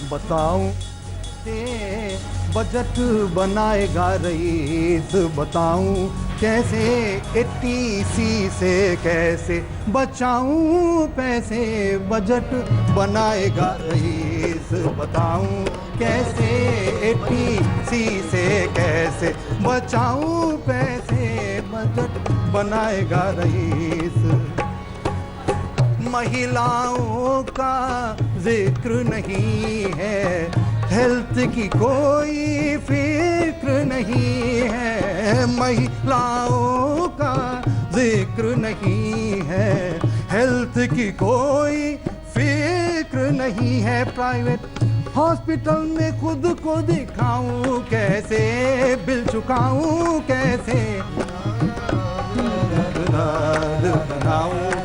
बताऊं से बजट बनाएगा रईस, बताऊं कैसे 80C से कैसे बचाऊं पैसे, बजट बनाएगा रईस, बताऊं कैसे 80C से कैसे बचाऊं पैसे, बजट बनाएगा रईस। महिलाओं का जिक्र नहीं है, हेल्थ की कोई फिक्र नहीं है, महिलाओं का जिक्र नहीं है, हेल्थ की कोई फिक्र नहीं है। प्राइवेट हॉस्पिटल में खुद को दिखाऊं कैसे, बिल चुकाऊं कैसे।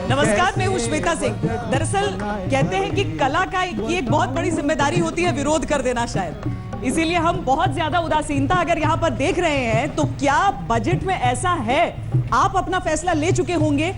नमस्कार, मैं हूँ श्वेता सिंह। दरअसल कहते हैं कि कला की एक बहुत बड़ी जिम्मेदारी होती है विरोध कर देना, शायद इसीलिए हम बहुत ज्यादा उदासीनता अगर यहाँ पर देख रहे हैं तो क्या बजट में ऐसा है? आप अपना फैसला ले चुके होंगे।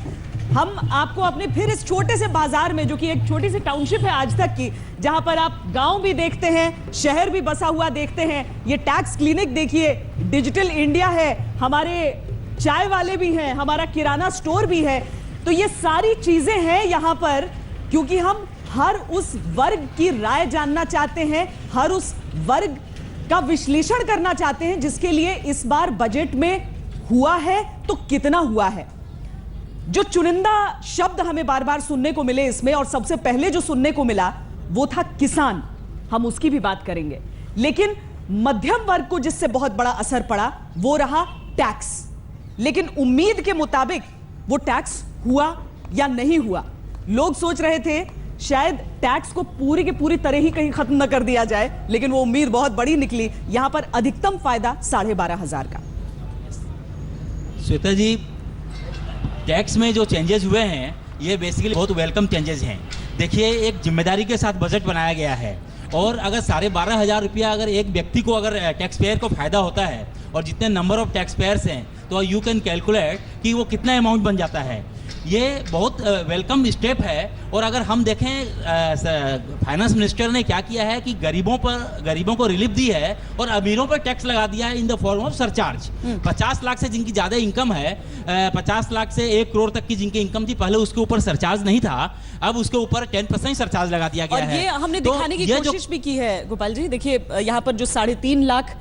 हम आपको अपने फिर इस छोटे से बाजार में, जो कि एक छोटी सी टाउनशिप है आज तक की, जहां पर आप गांव भी देखते हैं, शहर भी बसा हुआ देखते हैं, ये टैक्स क्लिनिक देखिए, डिजिटल इंडिया है, हमारे चाय वाले भी हैं, हमारा किराना स्टोर भी है। तो ये सारी चीजें हैं यहां पर क्योंकि हम हर उस वर्ग की राय जानना चाहते हैं, हर उस वर्ग का विश्लेषण करना चाहते हैं जिसके लिए इस बार बजट में हुआ है तो कितना हुआ है। जो चुनिंदा शब्द हमें बार बार सुनने को मिले इसमें, और सबसे पहले जो सुनने को मिला वो था किसान, हम उसकी भी बात करेंगे। लेकिन मध्यम वर्ग को जिससे बहुत बड़ा असर पड़ा वो रहा टैक्स। लेकिन उम्मीद के मुताबिक वो टैक्स हुआ या नहीं हुआ? लोग सोच रहे थे शायद टैक्स को पूरी की पूरी तरह ही कहीं खत्म न कर दिया जाए, लेकिन वो उम्मीद बहुत बड़ी निकली। यहां पर अधिकतम फायदा 12,500 का। श्वेता जी, टैक्स में जो चेंजेस हुए हैं ये बेसिकली बहुत वेलकम चेंजेस हैं। देखिए, एक जिम्मेदारी के साथ बजट बनाया गया है और अगर 12,500 रुपया अगर एक व्यक्ति को अगर टैक्स पेयर को फायदा होता है और जितने नंबर ऑफ टैक्स पेयर्स हैं तो यू कैन कैलकुलेट कि वो कितना अमाउंट बन जाता है। ये बहुत वेलकम स्टेप है। और अगर हम देखें फाइनेंस मिनिस्टर ने क्या किया है कि गरीबों को रिलीफ दी है और अमीरों पर टैक्स लगा दिया है in the form of surcharge. 50 lakh से जिनकी ज़्यादा इनकम है, 50 लाख से 1 करोड़ तक की जिनकी इनकम थी, पहले उसके ऊपर सरचार्ज नहीं था, अब उसके ऊपर 10% सरचार्ज लगा दिया गया है। ये हमने दिखाने की कोशिश भी की है गोपाल जी। देखिए, यहाँ पर जो 3.5 लाख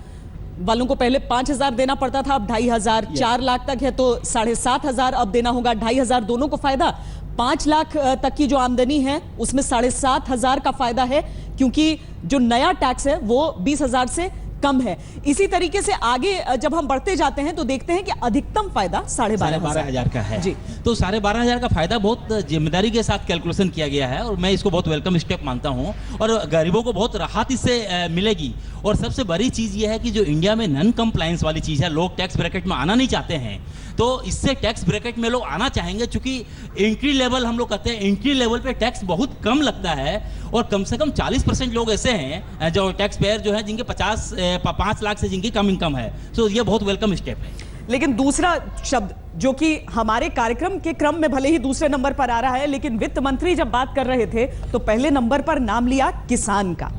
वालों को पहले 5,000 देना पड़ता था, अब 2,500, 4 लाख तक है तो 7,500 अब देना होगा, 2,500 दोनों को फायदा। 5 लाख तक की जो आमदनी है उसमें 7,500 का फायदा है, क्योंकि जो नया टैक्स है वो 20,000 से कम है। इसी तरीके से आगे जब हम बढ़ते जाते हैं तो देखते हैं कि अधिकतम फायदा 12,500 का है जी। तो 12,500 का फायदा बहुत जिम्मेदारी के साथ कैलकुलेशन किया गया है और मैं इसको बहुत वेलकम स्टेप मानता हूं और गरीबों को बहुत राहत इससे मिलेगी। और सबसे बड़ी चीज़ यह है कि जो इंडिया में नॉन कंप्लायंस वाली चीज़ है, लोग टैक्स ब्रैकेट में आना नहीं चाहते हैं, तो इससे टैक्स ब्रैकेट में लोग आना चाहेंगे। चूंकि एंट्री लेवल हम लोग कहते हैं, एंट्री लेवल पे टैक्स बहुत कम लगता है और कम से कम 40% लोग ऐसे हैं जो टैक्स पेयर जो है जिनके 5 लाख से जिनकी कम इनकम है। तो ये बहुत वेलकम स्टेप है। लेकिन दूसरा शब्द जो कि हमारे कार्यक्रम के क्रम में भले ही दूसरे नंबर पर आ रहा है, लेकिन वित्त मंत्री जब बात कर रहे थे तो पहले नंबर पर नाम लिया किसान का।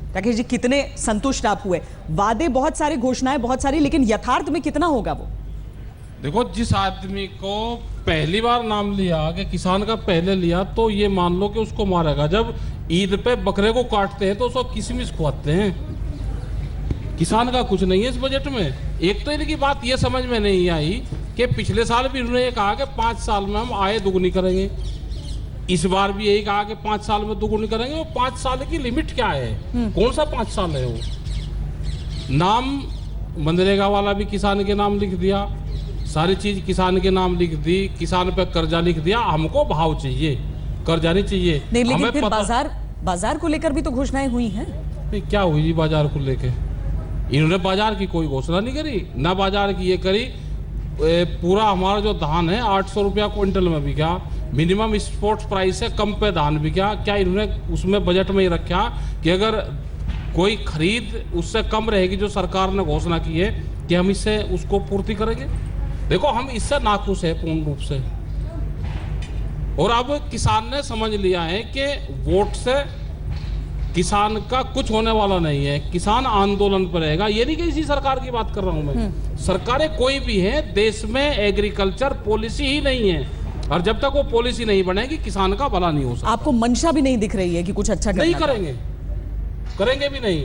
राकेश जी, कितने संतुष्ट आप हुए? वादे बहुत सारे, घोषणाएं बहुत सारी, लेकिन यथार्थ में कितना होगा वो? देखो, जिस आदमी को पहली बार नाम लिया कि किसान का पहले लिया, तो ये मान लो कि उसको मारेगा। जब ईद पे बकरे को काटते हैं तो उसको किशमिश खुआते हैं। किसान का कुछ नहीं है इस बजट में। एक तो इनकी बात ये समझ में नहीं आई कि पिछले साल भी उन्होंने ये कहा कि 5 साल में हम आय दुगनी करेंगे, इस बार भी यही कहा कि 5 साल में दुगनी करेंगे। वो 5 साल की लिमिट क्या है? कौन सा 5 साल है वो? नाम मनरेगा वाला भी किसान के नाम लिख दिया, सारी चीज किसान के नाम लिख दी, किसान पे कर्जा लिख दिया। हमको भाव चाहिए, कर्जा नहीं चाहिए। नहीं, लेकिन फिर बाजार को लेकर भी तो घोषणाएं हुई हैं। क्या हुई जी बाजार को लेकर? इन्होंने बाजार की कोई घोषणा नहीं करी, ना बाजार की ये करी। पूरा हमारा जो धान है 800 रुपया क्विंटल में बिका, मिनिमम एक्सपोर्ट प्राइस है, कम पे धान बिका। क्या इन्होंने उसमें बजट में ही रखा कि अगर कोई खरीद उससे कम रहेगी जो सरकार ने घोषणा की है कि हम इससे उसको पूर्ति करेंगे? देखो, हम इससे नाखुश है पूर्ण रूप से। और अब किसान ने समझ लिया है कि वोट से किसान का कुछ होने वाला नहीं है। किसान आंदोलन पर रहेगा। ये नहीं कि इसी सरकार की बात कर रहा हूँ मैं, सरकारें कोई भी है, देश में एग्रीकल्चर पॉलिसी ही नहीं है, और जब तक वो पॉलिसी नहीं बनेगी किसान का भला नहीं हो सकता। आपको मंशा भी नहीं दिख रही है कि कुछ अच्छा नहीं करना करेंगे भी नहीं।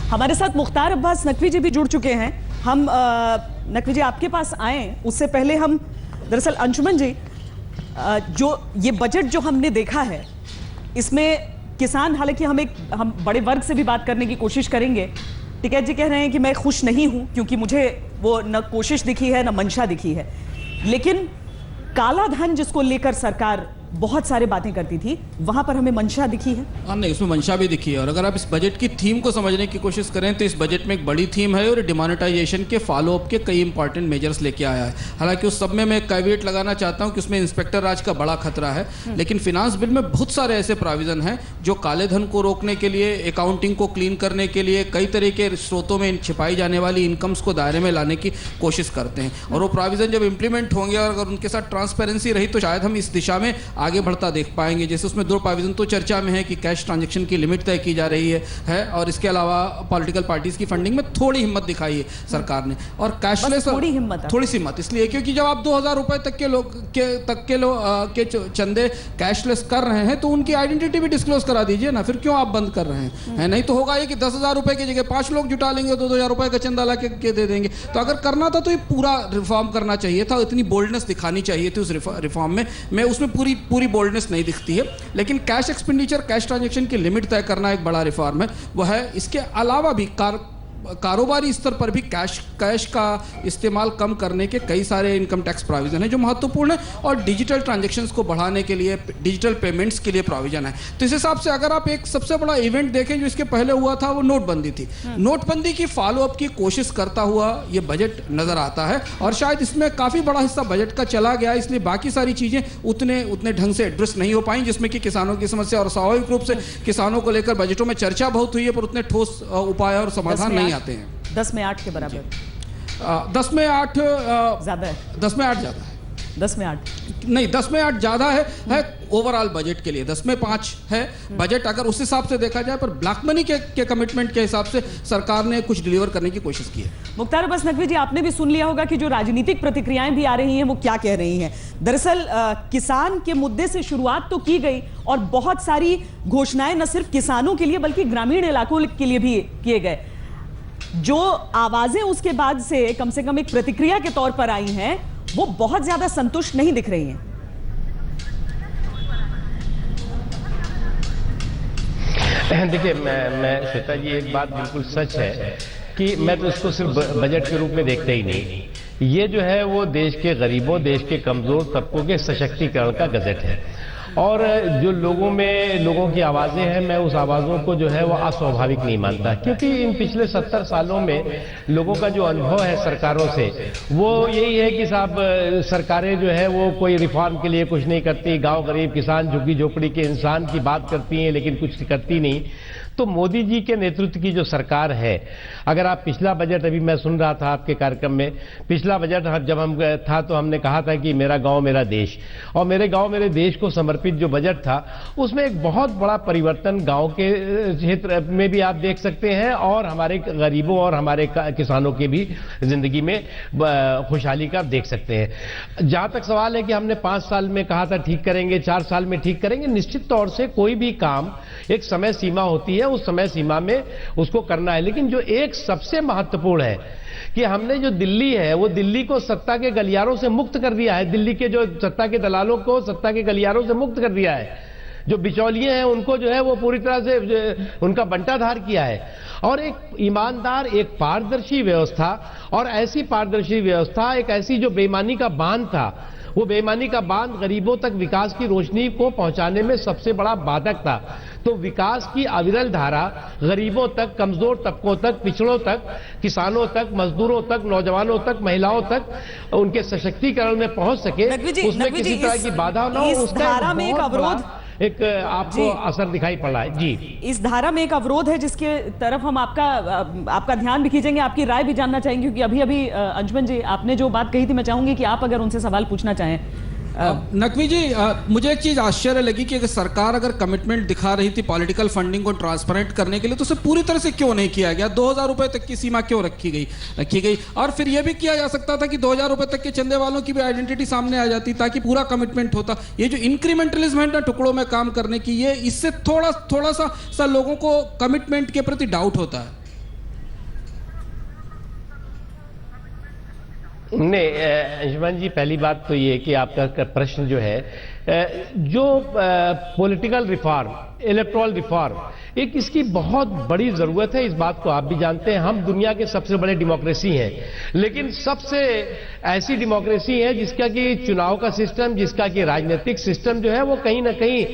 हमारे साथ मुख्तार अब्बास नकवी जी भी जुड़ चुके हैं। हम नकवी जी आपके पास आए उससे पहले हम दरअसल अंशुमन जी, जो ये बजट जो हमने देखा है इसमें किसान, हालांकि हम बड़े वर्ग से भी बात करने की कोशिश करेंगे। टिकैत जी कह रहे हैं कि मैं खुश नहीं हूं क्योंकि मुझे वो न कोशिश दिखी है न मंशा दिखी है, लेकिन काला धन जिसको लेकर सरकार बहुत सारे बातें करती थी वहां पर हमें मंशा दिखी है। हाँ, नहीं, उसमें मंशा भी दिखी है। और अगर आप इस बजट की थीम को समझने की कोशिश करें तो इस बजट में एक बड़ी थीम है और डिमोनेटाइजेशन के फॉलो अप के कई इंपॉर्टेंट मेजर्स लेके आया है। हालांकि उस सब में मैं कैविएट लगाना चाहता हूं कि उसमें इंस्पेक्टर राज का बड़ा खतरा है, लेकिन फिनांस बिल में बहुत सारे ऐसे प्रोविजन हैं जो काले धन को रोकने के लिए, अकाउंटिंग को क्लीन करने के लिए, कई तरह के स्रोतों में छिपाई जाने वाली इनकम्स को दायरे में लाने की कोशिश करते हैं। और वो प्रोविजन जब इंप्लीमेंट होंगे और अगर उनके साथ ट्रांसपेरेंसी रही तो शायद हम इस दिशा में आगे बढ़ता देख पाएंगे। जैसे उसमें 2 प्रोविजन तो चर्चा में है कि कैश ट्रांजैक्शन की लिमिट तय की जा रही है और इसके अलावा पॉलिटिकल पार्टीज की फंडिंग में थोड़ी हिम्मत दिखाई है सरकार ने। और कैशलेस थोड़ी हिम्मत इसलिए क्योंकि जब आप 2000 रुपए तक के चंदे कैशलेस कर रहे हैं तो उनकी आइडेंटिटी भी डिस्क्लोज करा दीजिए ना, फिर क्यों आप बंद कर रहे हैं? नहीं तो होगा ये कि 10,000 रुपए की जगह 5 लोग जुटा लेंगे, 2,000 रुपए का चंदा ला के दे देंगे। तो अगर करना था तो ये पूरा रिफॉर्म करना चाहिए था, इतनी बोल्डनेस दिखानी चाहिए थी उस रिफॉर्म में उसमें पूरी बोल्डनेस नहीं दिखती है। लेकिन कैश एक्सपेंडिचर, कैश ट्रांजैक्शन की लिमिट तय करना एक बड़ा रिफॉर्म है, वह है। इसके अलावा भी कारोबारी स्तर पर भी कैश का इस्तेमाल कम करने के कई सारे इनकम टैक्स प्रोविजन है जो महत्वपूर्ण है, और डिजिटल ट्रांजैक्शंस को बढ़ाने के लिए, डिजिटल पेमेंट्स के लिए प्रोविजन है। तो इस हिसाब से अगर आप एक सबसे बड़ा इवेंट देखें जो इसके पहले हुआ था वो नोटबंदी थी। नोटबंदी की फॉलो अप की कोशिश करता हुआ ये बजट नजर आता है, और शायद इसमें काफ़ी बड़ा हिस्सा बजट का चला गया, इसलिए बाकी सारी चीज़ें उतने ढंग से एड्रेस नहीं हो पाई, जिसमें कि किसानों की समस्या, और स्वाभाविक रूप से किसानों को लेकर बजटों में चर्चा बहुत हुई है पर उतने ठोस उपाय और समाधान नहीं आते हैं। 10 में 8 के बराबर। 10 में 8 ज्यादा है। 10 में 8 ज्यादा है। 10 में 8 नहीं, 10 में 8 ज्यादा है ओवरऑल बजट के लिए। 10 में 5 है बजट अगर उस हिसाब से देखा जाए, पर ब्लैक मनी के कमिटमेंट के हिसाब से सरकार ने कुछ डिलीवर करने की कोशिश की है। मुख्तार अब्बास नकवी जी, आपने भी सुन लिया होगा कि जो राजनीतिक प्रतिक्रियाएं भी आ रही हैं वो क्या कह रही हैं। दरअसल किसान के मुद्दे से शुरुआत तो की गई और बहुत सारी घोषणाएं न सिर्फ किसानों के लिए बल्कि ग्रामीण इलाकों के लिए भी किए गए। जो आवाजें उसके बाद से कम एक प्रतिक्रिया के तौर पर आई हैं वो बहुत ज्यादा संतुष्ट नहीं दिख रही हैं। देखिए, मैं श्वेता जी, एक बात बिल्कुल सच है कि मैं तो इसको सिर्फ बजट के रूप में देखते ही नहीं। ये जो है वो देश के गरीबों, देश के कमजोर तबकों के सशक्तिकरण का बजट है, और जो लोगों की आवाज़ें हैं, मैं उस आवाज़ों को जो है वो अस्वाभाविक नहीं मानता, क्योंकि इन पिछले 70 सालों में लोगों का जो अनुभव है सरकारों से वो यही है कि साहब सरकारें जो है वो कोई रिफॉर्म के लिए कुछ नहीं करती, गांव गरीब किसान झुग्गी झोपड़ी के इंसान की बात करती हैं लेकिन कुछ करती नहीं। तो मोदी जी के नेतृत्व की जो सरकार है, अगर आप पिछला बजट, अभी मैं सुन रहा था आपके कार्यक्रम में, पिछला बजट जब हम था तो हमने कहा था कि मेरा गांव मेरा देश, और मेरे गांव मेरे देश को समर्पित जो बजट था उसमें एक बहुत बड़ा परिवर्तन गांव के क्षेत्र में भी आप देख सकते हैं, और हमारे गरीबों और हमारे किसानों की भी जिंदगी में खुशहाली का देख सकते हैं। जहां तक सवाल है कि हमने 5 साल में कहा था ठीक करेंगे, 4 साल में ठीक करेंगे, निश्चित तौर से कोई भी काम एक समय सीमा होती है, उस समय सीमा में उसको करना है। लेकिन जो एक सबसे महत्वपूर्ण है कि हमने जो दिल्ली है वो दिल्ली को सत्ता के गलियारों से मुक्त कर दिया है, दिल्ली के जो सत्ता के दलालों को सत्ता के गलियारों से मुक्त कर दिया है, जो बिचौलिए हैं उनको जो है वो पूरी तरह से उनका बंटाधार किया है, और एक ईमानदार, एक पारदर्शी व्यवस्था, और ऐसी पारदर्शी व्यवस्था, एक ऐसी जो बेईमानी का बांध था, वो बेईमानी का बांध गरीबों तक विकास की रोशनी को पहुंचाने में सबसे बड़ा बाधक था। तो विकास की अविरल धारा गरीबों तक, कमजोर तबकों तक, पिछड़ों तक, किसानों तक, मजदूरों तक, नौजवानों तक, महिलाओं तक उनके सशक्तिकरण में पहुंच सके, उसमें किसी तरह की बाधा न हो, इस धारा में एक अवरोध, एक आपको असर दिखाई पड़ रहा है। जी, इस धारा में एक अवरोध है जिसके तरफ हम आपका ध्यान भी खींचेंगे, आपकी राय भी जानना चाहेंगे, क्योंकि अभी अंशुमन जी आपने जो बात कही थी, मैं चाहूंगी कि आप अगर उनसे सवाल पूछना चाहें। नकवी जी, मुझे एक चीज आश्चर्य लगी कि अगर सरकार अगर कमिटमेंट दिखा रही थी पॉलिटिकल फंडिंग को ट्रांसपेरेंट करने के लिए, तो उसे पूरी तरह से क्यों नहीं किया गया? 2000 रुपए तक की सीमा क्यों रखी गई? और फिर यह भी किया जा सकता था कि 2000 रुपए तक के चंदे वालों की भी आइडेंटिटी सामने आ जाती, ताकि पूरा कमिटमेंट होता। ये जो इंक्रीमेंटलिज्म है ना, टुकड़ों में काम करने की, ये इससे थोड़ा सा लोगों को कमिटमेंट के प्रति डाउट होता है। नहीं अंशुमान जी, पहली बात तो ये कि आपका प्रश्न जो है, जो पॉलिटिकल रिफॉर्म, इलेक्टोरल रिफॉर्म, एक इसकी बहुत बड़ी ज़रूरत है। इस बात को आप भी जानते हैं। हम दुनिया के सबसे बड़े डेमोक्रेसी हैं, लेकिन सबसे ऐसी डेमोक्रेसी है जिसका कि चुनाव का सिस्टम, जिसका कि राजनीतिक सिस्टम जो है वो कहीं ना कहीं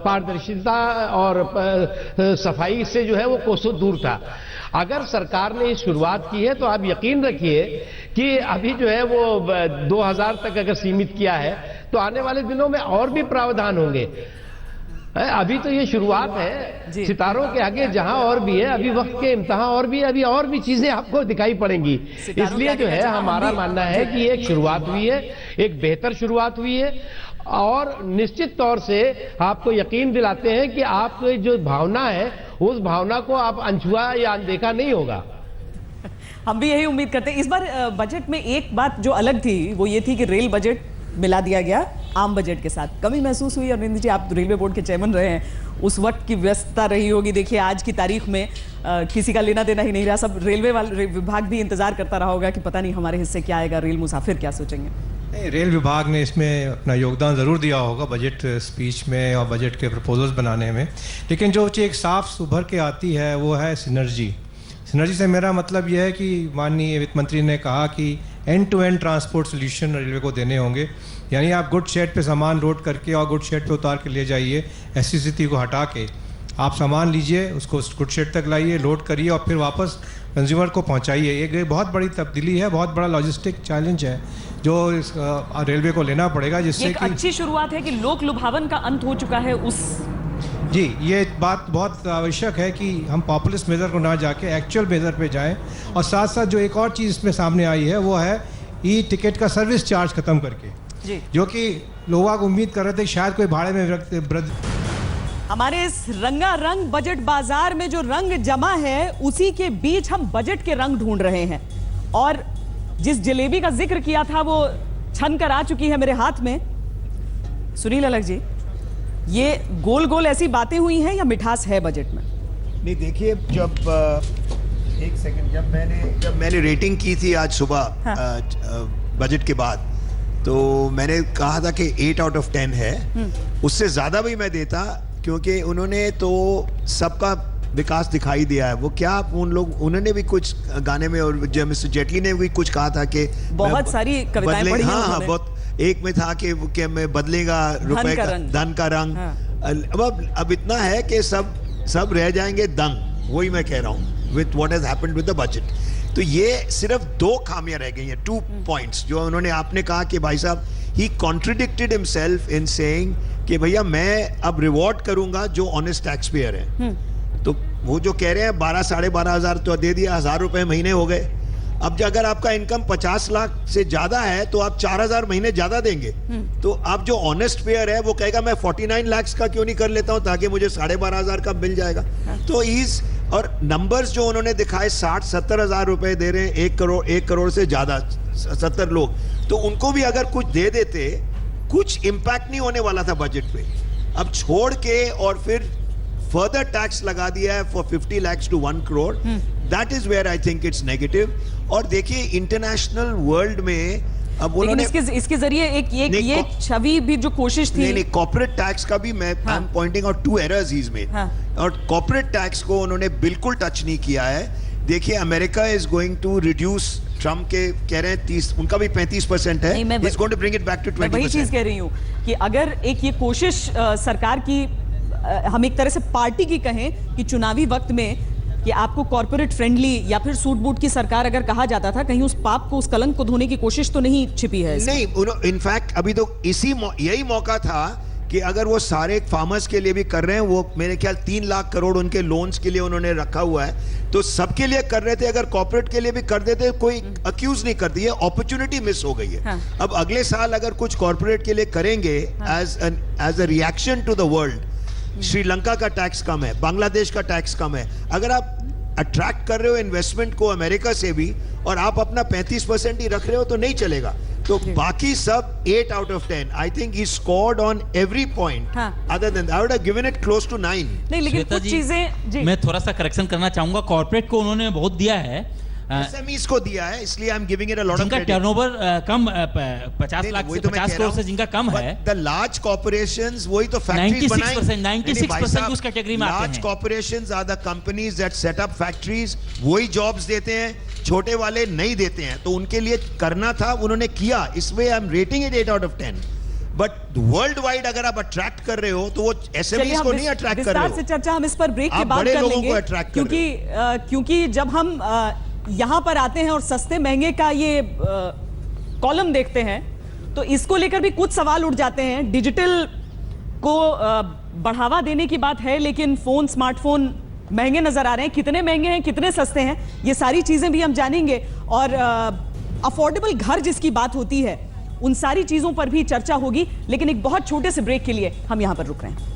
पारदर्शिता और सफाई से जो है वो कोसों दूर था। अगर सरकार ने शुरुआत की है तो आप यकीन रखिए कि अभी जो है वो 2000 तक अगर सीमित किया है तो आने वाले दिनों में और भी प्रावधान होंगे। अभी तो ये शुरुआत है, सितारों के आगे जहां और भी है, अभी वक्त के इम्तिहान और भी, अभी और भी चीजें आपको दिखाई पड़ेंगी। इसलिए जो है हमारा मानना है कि एक शुरुआत हुई है, एक बेहतर शुरुआत हुई है, और निश्चित तौर से आपको यकीन दिलाते हैं कि आपकी जो भावना है उस भावना को आप अनछुआ या अनदेखा नहीं होगा। हम भी यही उम्मीद करते हैं। इस बार बजट में एक बात जो अलग थी वो ये थी कि रेल बजट मिला दिया गया आम बजट के साथ। कमी महसूस हुई? अरविंद जी, आप रेलवे बोर्ड के चेयरमैन रहे हैं, उस वक्त की व्यस्तता रही होगी। देखिए आज की तारीख में किसी का लेना देना ही नहीं रहा, सब रेलवे वाले विभाग भी इंतजार करता रहा होगा कि पता नहीं हमारे हिस्से क्या आएगा, रेल मुसाफिर क्या सोचेंगे। नहीं, रेल विभाग ने इसमें अपना योगदान ज़रूर दिया होगा बजट स्पीच में और बजट के प्रपोजल्स बनाने में, लेकिन जो चीज़ एक साफ उभर के आती है वो है सिनर्जी। सिनर्जी से मेरा मतलब यह है कि माननीय वित्त मंत्री ने कहा कि end to end transport solution railway को देने होंगे, यानी आप गुड शेड पे सामान लोड करके और गुड शेड पे उतार के ले जाइए, ऐसी स्थिति को हटा के आप सामान लीजिए, उसको गुड शेड तक लाइए, लोड करिए और फिर वापस कंज्यूमर को पहुंचाइए। एक बहुत बड़ी तब्दीली है, बहुत बड़ा लॉजिस्टिक चैलेंज है जो रेलवे को लेना पड़ेगा, जिससे एक अच्छी शुरुआत है कि लोक लुभावन का अंत हो चुका है उस। जी, ये बात बहुत आवश्यक है कि हम पॉपुलिस्ट मेजर को ना जाके एक्चुअल मेजर पे जाएं। और साथ साथ जो एक और चीज़ इसमें सामने आई है वो है ई टिकट का सर्विस चार्ज खत्म करके जी, जो कि लोग उम्मीद कर रहे थे शायद कोई भाड़े में हमारे इस रंगारंग बजट बाजार में जो रंग जमा है उसी के बीच हम बजट के रंग ढूंढ रहे हैं। और जिस जलेबी का जिक्र किया था वो छन कर आ चुकी है मेरे हाथ में। सुनील अलग जी, ये गोल गोल ऐसी बातें हुई हैं या मिठास है बजट में? नहीं, देखिए, एक सेकंड, जब मैंने रेटिंग की थी आज सुबह बजट के बाद, तो मैंने कहा था कि 8 आउट ऑफ 10 है। उससे ज्यादा भी मैं देता, क्योंकि उन्होंने तो सबका विकास दिखाई दिया है। वो क्या उन्होंने भी कुछ गाने में, और जब मिस्टर जेटली ने भी कुछ कहा था कि बहुत सारी कविताएं पढ़ी हैं। हाँ, बहुत। एक में था कि मैं बदलेगा रुपए का धन का रंग। अब इतना है कि सब रह जाएंगे दंग। वही मैं कह रहा हूँ with what has happened with the budget. तो ये सिर्फ 2 खामियां रह गई हैं, 2 पॉइंट्स जो उन्होंने, आपने कहा कि भाई साहब ही कॉन्ट्रडिक्टेड हिमसेल्फ इन सेइंग कि भैया मैं अब रिवॉर्ड करूंगा जो ऑनेस्ट टैक्स पेयर है। तो वो जो कह रहे हैं 12 साढ़े 12 हज़ार तो दे दिया, 1000 रुपए महीने हो गए। अब अगर आपका इनकम 50 लाख से ज्यादा है तो आप 4000 महीने ज्यादा देंगे। तो अब जो ऑनेस्ट पेयर है वो कहेगा मैं 49 लाख का क्यों नहीं कर लेता हूं ताकि मुझे 12,500 का मिल जाएगा। तो और नंबर्स जो उन्होंने दिखाए 60-70 हजार रुपए दे रहे हैं, 1 करोड़ से ज्यादा 70 लोग, तो उनको भी अगर कुछ दे देते, कुछ इंपैक्ट नहीं होने वाला था बजट पे। अब छोड़ के और फिर फर्दर टैक्स लगा दिया है for 50 lakhs to 1 crore। That is where I think it's negative. और देखिए इंटरनेशनल वर्ल्ड में अब उन्होंने इसके जरिए ये छवि भी जो कोशिश थी, नहीं, कॉर्पोरेट टैक्स का भी मैं I am pointing out 2 errors he's made। और कॉर्पोरेट टैक्स को उन्होंने बिल्कुल टच नहीं किया है। देखिए America is going to reduce, Trump के कह रहे हैं 30, उनका भी 35% है। He's going to bring it back to 20%। वही चीज कह रही हूँ कि अगर एक ये कोशिश सरकार की, हम एक तरह से पार्टी की कहें कि चुनावी वक्त में कि आपको कॉर्पोरेट फ्रेंडली या फिर सूट बूट की सरकार अगर कहा जाता था, कहीं उस पाप को, उस कलंक को धोने की कोशिश तो नहीं छिपी है? नहीं, इनफैक्ट अभी तो यही मौका था कि अगर वो सारे फार्मर्स के लिए भी कर रहे हैं, वो मेरे ख्याल 3 लाख करोड़ उनके लोन्स के लिए उन्होंने रखा हुआ है, तो सबके लिए कर रहे थे। अगर कॉर्पोरेट के लिए भी कर देते कोई अक्यूज नहीं करती है, अपॉर्चुनिटी मिस हो गई है। हाँ। अब अगले साल अगर कुछ कॉर्पोरेट के लिए करेंगे as a reaction to the world, Sri Lanka का टैक्स कम है, बांग्लादेश का टैक्स कम है, अगर आप अट्रैक्ट कर रहे हो इन्वेस्टमेंट को अमेरिका से भी और आप अपना 35% ही रख रहे हो तो नहीं चलेगा। तो बाकी सब 8 out of 10 I think he scored on every point, other than I would have given it close to 9। नहीं, लेकिन श्वेता कुछ जी, चीजें जी मैं थोड़ा सा करेक्शन करना चाहूंगा। कॉर्पोरेट को उन्होंने बहुत दिया है, एसएमईज को दिया है, इसलिए I am giving it a lot of जिनका क्रेडिट। टर्नओवर कम 50 लाख से 50 करोड़ से जिनका कम है, द लार्ज कॉर्पोरेशंस वही तो फैक्ट्रीज 96% उस कैटेगरी में आते लार्ज हैं। Corporations are the companies that set up factories, वही जॉब्स देते हैं, छोटे वाले नहीं देते हैं। तो उनके लिए करना था, उन्होंने किया, इसमें I am rating it 8 out of 10। But world wide अगर आप अट्रैक्ट कर रहे हो तो वो एसएमईज को नहीं अट्रैक्ट कर रहे विस्तार से हो। चर्चा हम इस पर ब्रेक के आप बाद बड़े कर लोगों को लेंगे, attract कर रहे क्योंकि जब हम यहां पर आते हैं और सस्ते महंगे का ये कॉलम देखते हैं तो इसको लेकर भी कुछ सवाल उठ जाते हैं। डिजिटल को बढ़ावा देने की बात है, लेकिन फोन, स्मार्टफोन महंगे नजर आ रहे हैं। कितने महंगे हैं, कितने सस्ते हैं, ये सारी चीजें भी हम जानेंगे। और अफोर्डेबल घर जिसकी बात होती है, उन सारी चीजों पर भी चर्चा होगी। लेकिन एक बहुत छोटे से ब्रेक के लिए हम यहां पर रुक रहे हैं।